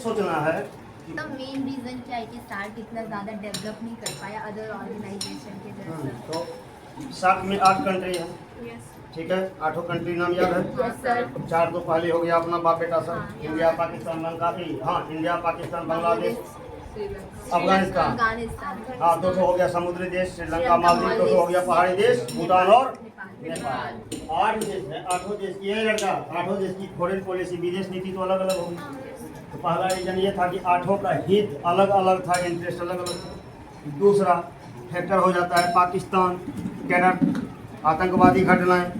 सोचना है तो मेन रीजन क्या है कि सार्क इतना ज़्यादा डेवलप नहीं कर पाया अदर ऑर्गेनाइजेशन के जैसा। तो सार्क में 8 कंट्री है, ठीक है। 8 कंट्री नाम याद है? Yes sir. 4 तो पहले हो गया अपना बाप बेटा सब, हाँ, इंडिया पाकिस्तान बांग्लादेश, हाँ इंडिया पाकिस्तान बांग्लादेश अफगानिस्तान, हाँ 2 हो गया समुद्री देश श्रीलंका मालदीव, 2 हो गया पहाड़ी देश भूटान और नेपाल। 8 देश है, 8 देश की है लड़का, 8 देश की फॉरेन पॉलिसी विदेश नीति तो अलग अलग होगी। तो पहला रीजन ये था कि 8 का हित अलग अलग था, इंटरेस्ट अलग अलग था। दूसरा फैक्टर हो जाता है पाकिस्तान टेरर आतंकवादी घटनाएं,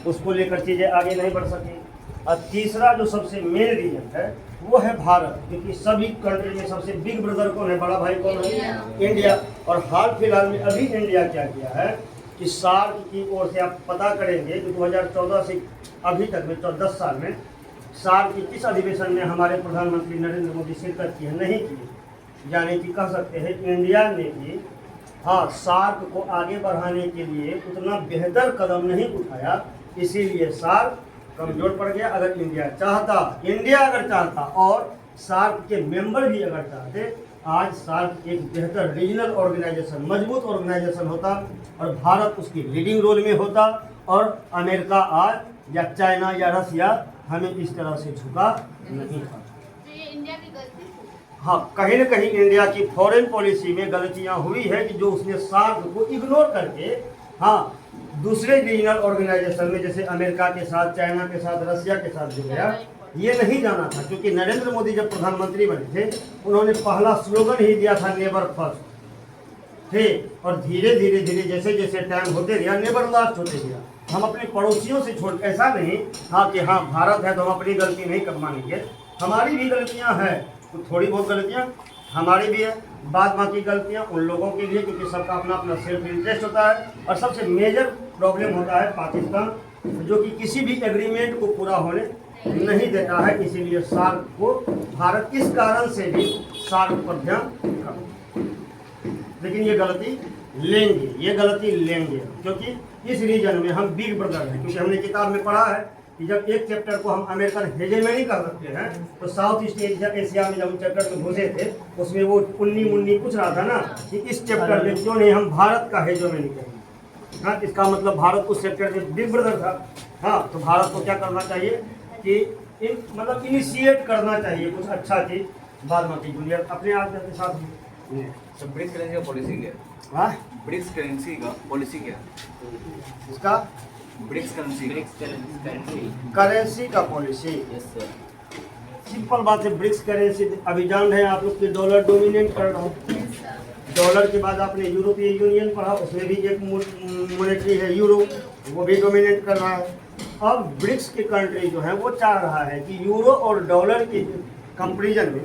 उसको लेकर चीज़ें आगे नहीं बढ़ सकी। और तीसरा जो सबसे मेन रीजन है वो है भारत, क्योंकि सभी कंट्री में सबसे बिग ब्रदर कौन है, बड़ा भाई कौन है? इंडिया। और हाल फिलहाल में अभी इंडिया क्या किया है कि सार्क की ओर से आप पता करेंगे कि 2014 से अभी तक में 10 साल में सार्क की किस अधिवेशन में हमारे प्रधानमंत्री नरेंद्र मोदी शिरकत की है? नहीं की। यानी कि कह सकते हैं इंडिया ने भी हाँ सार्क को आगे बढ़ाने के लिए उतना बेहतर कदम नहीं उठाया, इसीलिए सार्क कमजोर पड़ गया। अगर इंडिया अगर चाहता और सार्क के मेंबर भी अगर चाहते, आज सार्क एक बेहतर रीजनल ऑर्गेनाइजेशन, मजबूत ऑर्गेनाइजेशन होता और भारत उसकी लीडिंग रोल में होता, और अमेरिका आज या चाइना या रसिया हमें इस तरह से झुका नहीं था। तो ये इंडिया की गलती थी? हाँ, कहीं न कहीं इंडिया की फॉरेन पॉलिसी में गलतियां हुई है कि जो उसने सार्क को इग्नोर करके हाँ दूसरे रीजनल ऑर्गेनाइजेशन में जैसे अमेरिका के साथ, चाइना के साथ, रसिया के साथ जुड़ गया। ये नहीं जाना था, क्योंकि नरेंद्र मोदी जब प्रधानमंत्री बने थे उन्होंने पहला स्लोगन ही दिया था नेवर फर्स्ट, ठीक। और धीरे धीरे जैसे जैसे टाइम होते गया नेवर लास्ट होते गया। हम अपने पड़ोसियों से छोड़, ऐसा नहीं हाँ कि हाँ भारत है तो हम अपनी गलती नहीं कर मानेंगे, हमारी भी गलतियाँ हैं, तो थोड़ी बहुत गलतियाँ हमारी भी है, बाद बाकी गलतियाँ उन लोगों के लिए, क्योंकि सबका अपना अपना सेल्फ इंटरेस्ट होता है। और सबसे मेजर प्रॉब्लम होता है पाकिस्तान, जो कि किसी भी एग्रीमेंट को पूरा होने नहीं देता है, इसीलिए सार्क को भारत किस कारण से भी सार्क पर ध्यान रखा। लेकिन ये गलती लेंगे, क्योंकि इस रीजन में हम बिग ब्रदर हैं, क्योंकि हमने किताब में पढ़ा है कि जब एक चैप्टर को हम अमेरिकन हेजेमनी कर सकते हैं, तो साउथ ईस्ट एशिया में जब हम चैप्टर में घुसे थे उसमें वो उन्नी मुन्नी पूछ रहा था ना कि इस चैप्टर में क्यों नहीं हम भारत का हेजेमनी करेंगे। हाँ, इसका मतलब भारत उस चैप्टर में बिग ब्रदर था। हाँ, तो भारत को क्या करना चाहिए कि मतलब इनिशिएट करना चाहिए कुछ अच्छा चीज, बाद बाकी दुनिया अपने आप के साथ। तो ब्रिक्स करेंसी का पॉलिसी क्या है? हाँ, ब्रिक्स करेंसी का पॉलिसी क्या है? इसका ब्रिक्स करेंसी का पॉलिसी सिंपल बात है। ब्रिक्स करेंसी अभी जान रहे हैं आप लोग कि डॉलर डोमिनेट कर रहा है। डॉलर के बाद आपने यूरोपियन यूनियन पढ़ा, उसमें भी एक मॉनेटरी है यूरो, वो भी डोमिनेट कर रहा है। अब ब्रिक्स की कंट्री जो है वो चाह रहा है कि यूरो और डॉलर के कंपेरिजन में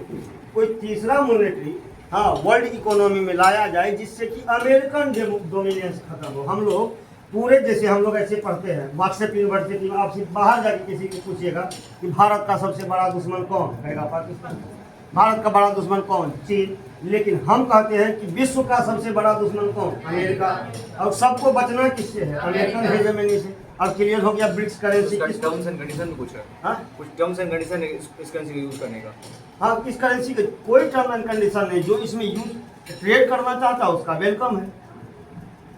कोई तीसरा मॉनेटरी हाँ वर्ल्ड इकोनॉमी में लाया जाए, जिससे कि अमेरिकन डोमिनेंस खत्म हो। हम लोग पूरे जैसे हम लोग ऐसे पढ़ते हैं व्हाट्सएप यूनिवर्सिटी में, आप सिर्फ बाहर जाके किसी को पूछिएगा कि भारत का सबसे बड़ा दुश्मन कौन, कहेगा पाकिस्तान। भारत का बड़ा दुश्मन कौन, चीन। लेकिन हम कहते हैं कि विश्व का सबसे बड़ा दुश्मन कौन, अमेरिका। और सबको बचना किससे है, अमेरिकन हेजेमनी से। अब क्लियर हो गया BRICS currency terms and condition कुछ है? हाँ, कुछ टर्म्स एंड कंडीशन इस करेंसी को यूज करने का? हाँ, इस करेंसी का कोई टर्म एंड कंडीशन नहीं, जो इसमें यूज ट्रेड करना चाहता है उसका वेलकम है।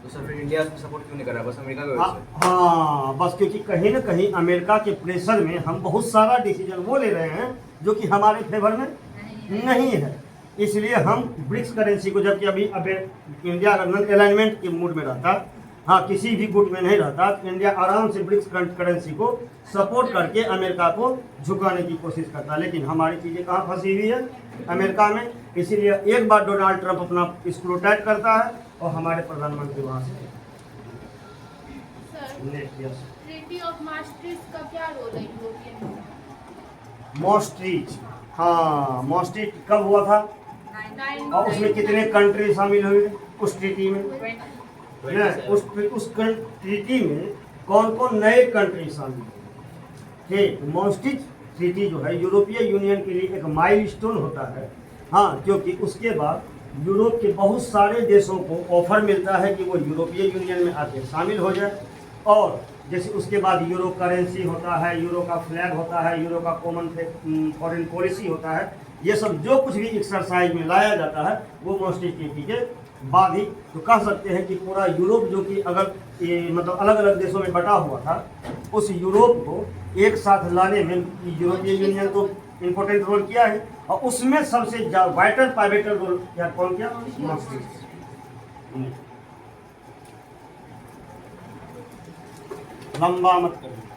तो सर फिर इंडिया उसमें सपोर्ट क्यों नहीं कर रहा, बस अमेरिका की वजह से? हाँ, बस क्योंकि कहीं ना कहीं अमेरिका के प्रेशर में हम बहुत सारा डिसीजन वो ले रहे हैं जो कि हमारे फेवर में नहीं है। इसलिए हम ब्रिक्स करेंसी को, जबकि अभी इंडिया अगर नॉन अलाइनमेंट के मूड में रहता, हाँ किसी भी गुट में नहीं रहता, तो इंडिया आराम से ब्रिक्स करेंसी को सपोर्ट करके अमेरिका को झुकाने की कोशिश करता। लेकिन हमारी चीज़ें कहाँ फंसी हुई है, अमेरिका में। इसीलिए एक बार डोनाल्ड ट्रंप अपना स्क्रू टाइट करता है और हमारे प्रधानमंत्री वहाँ से ट्रीटी ऑफ maastricht का क्या रोल है यूरोपियन? maastricht, हाँ maastricht कब हुआ था और उसमें कितने कंट्री शामिल हुए उस ट्रीटी में? उस ट्रीटी में कौन कौन नए कंट्री शामिल हुए? ठीक, maastricht ट्रीटी जो है यूरोपीय यूनियन के लिए एक माइलस्टोन होता है। हाँ, क्योंकि उसके बाद यूरोप के बहुत सारे देशों को ऑफर मिलता है कि वो यूरोपीय यूनियन में आके शामिल हो जाए। और जैसे उसके बाद यूरो करेंसी होता है, यूरो का फ्लैग होता है, यूरो का कॉमन फॉरेन पॉलिसी होता है। ये सब जो कुछ भी एक्सरसाइज में लाया जाता है वो मॉन्टेस्क्यू के बाद ही, तो कह सकते हैं कि पूरा यूरोप जो कि अगर ये मतलब अलग अलग देशों में बटा हुआ था, उस यूरोप को एक साथ लाने में यूरोपियन यूनियन तो इम्पोर्टेंट रोल किया है, और उसमें सबसे वाइटल पाइवेटल रोल क्या कौन किया? मॉन्टेस्क्यू। लंबा मत करिए।